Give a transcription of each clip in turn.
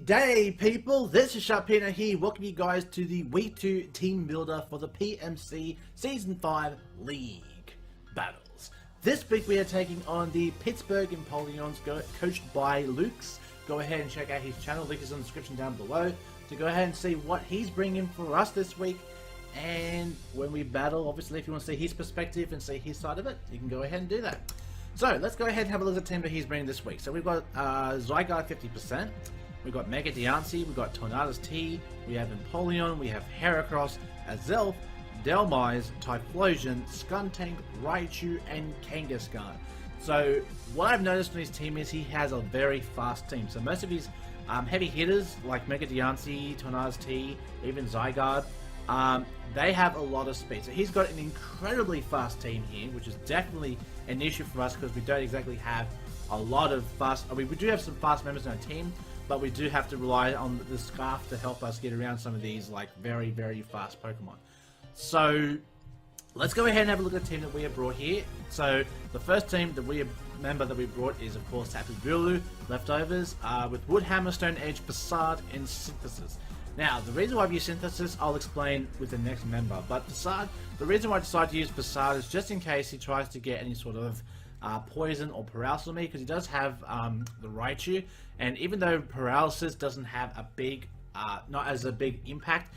G'day people, this is Sharpino here, welcome you guys to the Week 2 Team Builder for the PMC Season 5 League Battles. This week we are taking on the Pittsburgh Empoleons, coached by Luke's. Go ahead and check out his channel, link is in the description down below, to go ahead and see what he's bringing for us this week. And when we battle, obviously if you want to see his perspective and see his side of it, you can go ahead and do that. So let's go ahead and have a look at the team that he's bringing this week. So we've got Zygarde 50%. We've got Mega Diancie, we've got Tornadus T, we have Empoleon, we have Heracross, Azelf, Delmise, Typhlosion, Skuntank, Raichu, and Kangaskhan. So what I've noticed from his team is he has a very fast team. So most of his heavy hitters like Mega Diancie, Tornadus T, even Zygarde, they have a lot of speed. So he's got an incredibly fast team here, which is definitely an issue for us because we don't exactly have a lot of fast. I mean, we do have some fast members in our team, but we do have to rely on the Scarf to help us get around some of these like very, very fast Pokemon. So let's go ahead and have a look at the team that we have brought here. So the first team that we member that we brought is of course Tapu Bulu, Leftovers, with Wood, Hammer, Stone Edge, Facade, and Synthesis. Now, the reason why I've used Synthesis, I'll explain with the next member, but Facade, the reason why I decided to use Facade is just in case he tries to get any sort of poison or paralysis on me, because he does have the Raichu, and even though paralysis doesn't have a big, not as a big impact,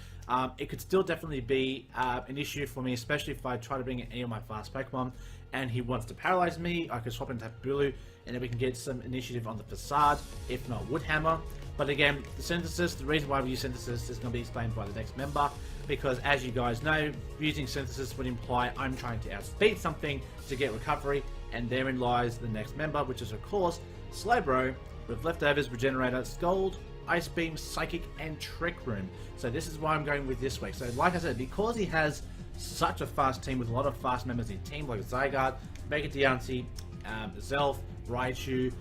it could still definitely be an issue for me, especially if I try to bring in any of my fast Pokemon and he wants to paralyze me. I could swap into Tapu Bulu and then we can get some initiative on the Facade, if not Wood Hammer. But again, the Synthesis, the reason why we use Synthesis is going to be explained by the next member, because as you guys know, using Synthesis would imply I'm trying to outspeed something to get recovery, and therein lies the next member, which is of course Slowbro, with Leftovers, Regenerator, Scold, Ice Beam, Psychic, and Trick Room. So this is why I'm going with this week. So like I said, because he has such a fast team with a lot of fast members in team, like Zygarde, Mega Diancie, Zelf, Raichu,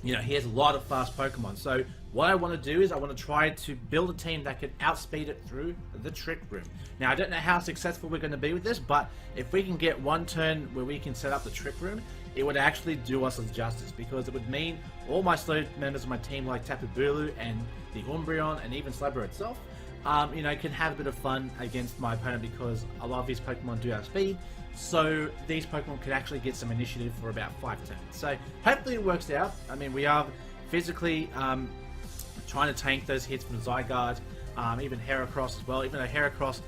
you know, he has a lot of fast Pokemon. So what I want to do is I want to try to build a team that can outspeed it through the Trick Room. Now, I don't know how successful we're going to be with this, but if we can get one turn where we can set up the Trick Room, it would actually do us justice, because it would mean all my slow members of my team, like Tapu Bulu and the Umbreon and even Slowbro itself, you know, can have a bit of fun against my opponent, because a lot of these Pokemon do have speed. So these Pokemon could actually get some initiative for about 5 turns. So hopefully it works out. I mean, we are physically trying to tank those hits from Zygarde, even Heracross as well. Even though Heracross,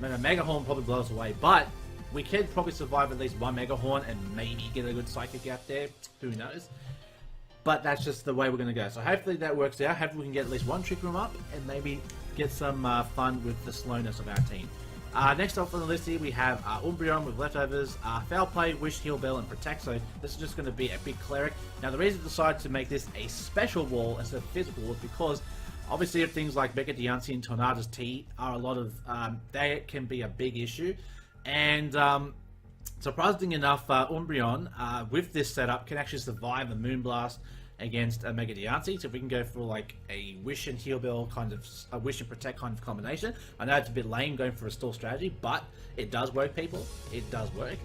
Mega Horn probably blows away, but we could probably survive at least one Mega Horn and maybe get a good Psychic out there. Who knows? But that's just the way we're going to go. So hopefully that works out. Hopefully we can get at least one Trick Room up and maybe get some fun with the slowness of our team. Next up on the list here we have Umbreon with Leftovers, Foul Play, Wish, Heal Bell, and Protect. So this is just going to be a big Cleric. Now the reason I decided to make this a special wall instead of physical was because obviously things like Mega Diancie and Tornadus T are a lot of, they can be a big issue. And surprisingly enough, Umbreon with this setup can actually survive a Moonblast against a Mega Diancie. So if we can go for like a Wish and Heal Bell kind of, a Wish and Protect kind of combination. I know it's a bit lame going for a stall strategy, but it does work, people. It does work.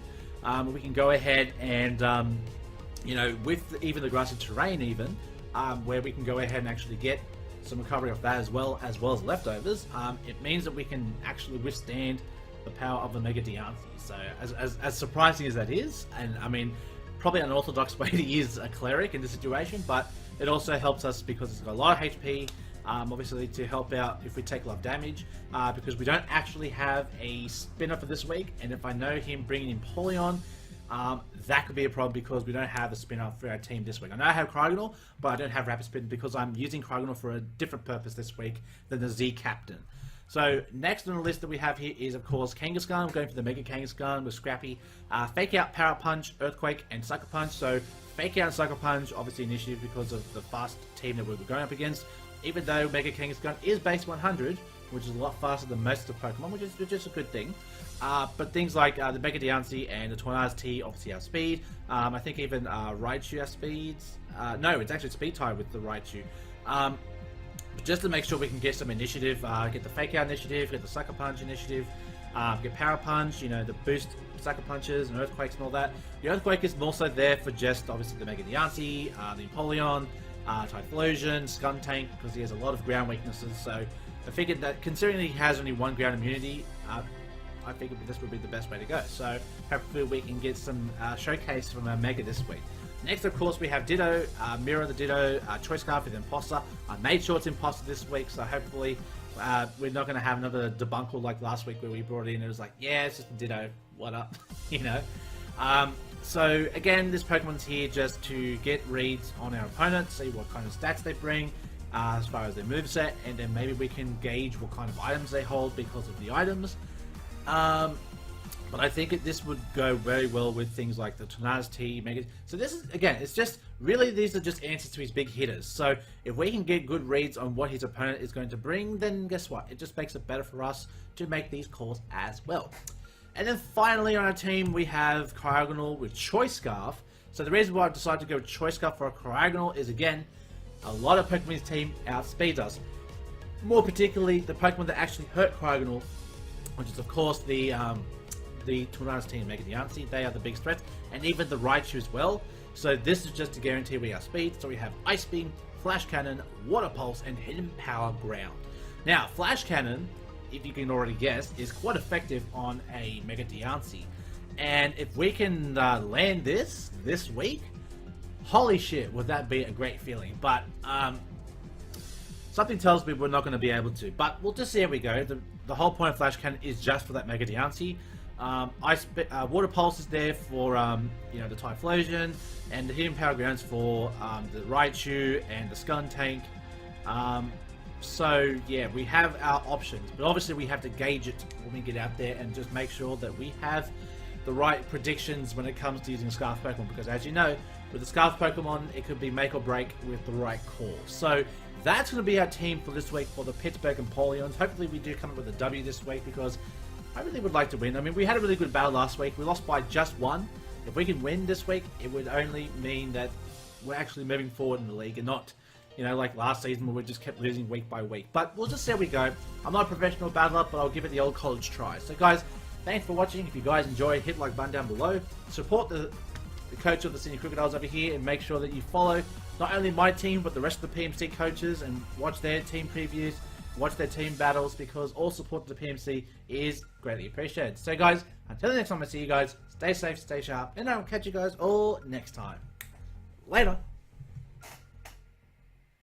We can go ahead and, you know, with even the grassy terrain even, where we can go ahead and actually get some recovery off that as well as Leftovers, it means that we can actually withstand the power of the Mega Diancie. So as surprising as that is, and I mean, probably an unorthodox way to use a Cleric in this situation, but it also helps us because it's got a lot of HP, obviously to help out if we take a lot of damage, because we don't actually have a spinner for this week, and if I know him bringing in Empoleon, that could be a problem because we don't have a spinner for our team this week. I know I have Krookodiles, but I don't have Rapid Spin because I'm using Krookodiles for a different purpose this week than the Z Captain. So next on the list that we have here is of course Kangaskhan. We're going for the Mega Kangaskhan with Scrappy, Fake Out, Power Punch, Earthquake, and Sucker Punch. So Fake Out and Sucker Punch, obviously initiative because of the fast team that we were going up against. Even though Mega Kangaskhan is base 100, which is a lot faster than most of the Pokemon, which is just a good thing. But things like the Mega Diancie and the Tornadus T obviously have speed. I think even Raichu has speeds. No, it's actually speed tied with the Raichu. Just to make sure we can get some initiative, get the Fake Out initiative, get the Sucker Punch initiative, get Power Punch, you know, the boost Sucker Punches and Earthquakes and all that. The Earthquake is also there for just, obviously, the Mega Diancie, the Empoleon, Typhlosion, Skuntank, because he has a lot of ground weaknesses. So I figured that considering he has only 1 ground immunity, I figured this would be the best way to go. So hopefully we can get some showcase from our Mega this week. Next, of course, we have Ditto, Mirror the Ditto, Choice Scarf with Imposter. I made sure it's Imposter this week, so hopefully we're not going to have another debuncle like last week where we brought it in and it was like, yeah, it's just a Ditto, what up, you know. So again, this Pokemon's here just to get reads on our opponents, see what kind of stats they bring as far as their moveset, and then maybe we can gauge what kind of items they hold because of the items. But I think this would go very well with things like the Tornadus T, Mega. So this is, again, it's just, really these are just answers to his big hitters. So if we can get good reads on what his opponent is going to bring, then guess what? It just makes it better for us to make these calls as well. And then finally on our team, we have Cryogonal with Choice Scarf. So the reason why I decided to go with Choice Scarf for a Cryogonal is, again, a lot of Pokemon's team outspeeds us. More particularly, the Pokemon that actually hurt Cryogonal, which is of course the Tornadus team, Mega Diancie. They are the big threats, and even the Raichu as well. So this is just to guarantee we are speed. So we have Ice Beam, Flash Cannon, Water Pulse, and Hidden Power Ground. Now, Flash Cannon, if you can already guess, is quite effective on a Mega Diancie. And if we can land this week, holy shit, would that be a great feeling. But something tells me we're not going to be able to. But we'll just see how we go. The whole point of Flash Cannon is just for that Mega Diancie. Water Pulse is there for you know, the Typhlosion, and the Hidden Power Grounds for the Raichu and the Skuntank. So yeah, we have our options, but obviously we have to gauge it when we get out there and just make sure that we have the right predictions when it comes to using Scarf Pokemon, because as you know, with the Scarf Pokemon, it could be make or break with the right call. So that's going to be our team for this week for the Pittsburgh Empoleons. Hopefully we do come up with a W this week, because I really would like to win. I mean, we had a really good battle last week. We lost by just 1. If we can win this week, it would only mean that we're actually moving forward in the league and not, you know, like last season where we just kept losing week by week. But we'll just see how we go. I'm not a professional battler, but I'll give it the old college try. So guys, thanks for watching. If you guys enjoyed, hit like button down below. Support the coach of the Senior Krookodiles over here, and make sure that you follow not only my team, but the rest of the PMC coaches, and watch their team previews, watch their team battles, because all support to the PMC is greatly appreciated. So guys, until the next time I see you guys, stay safe, stay sharp, and I'll catch you guys all next time. Later!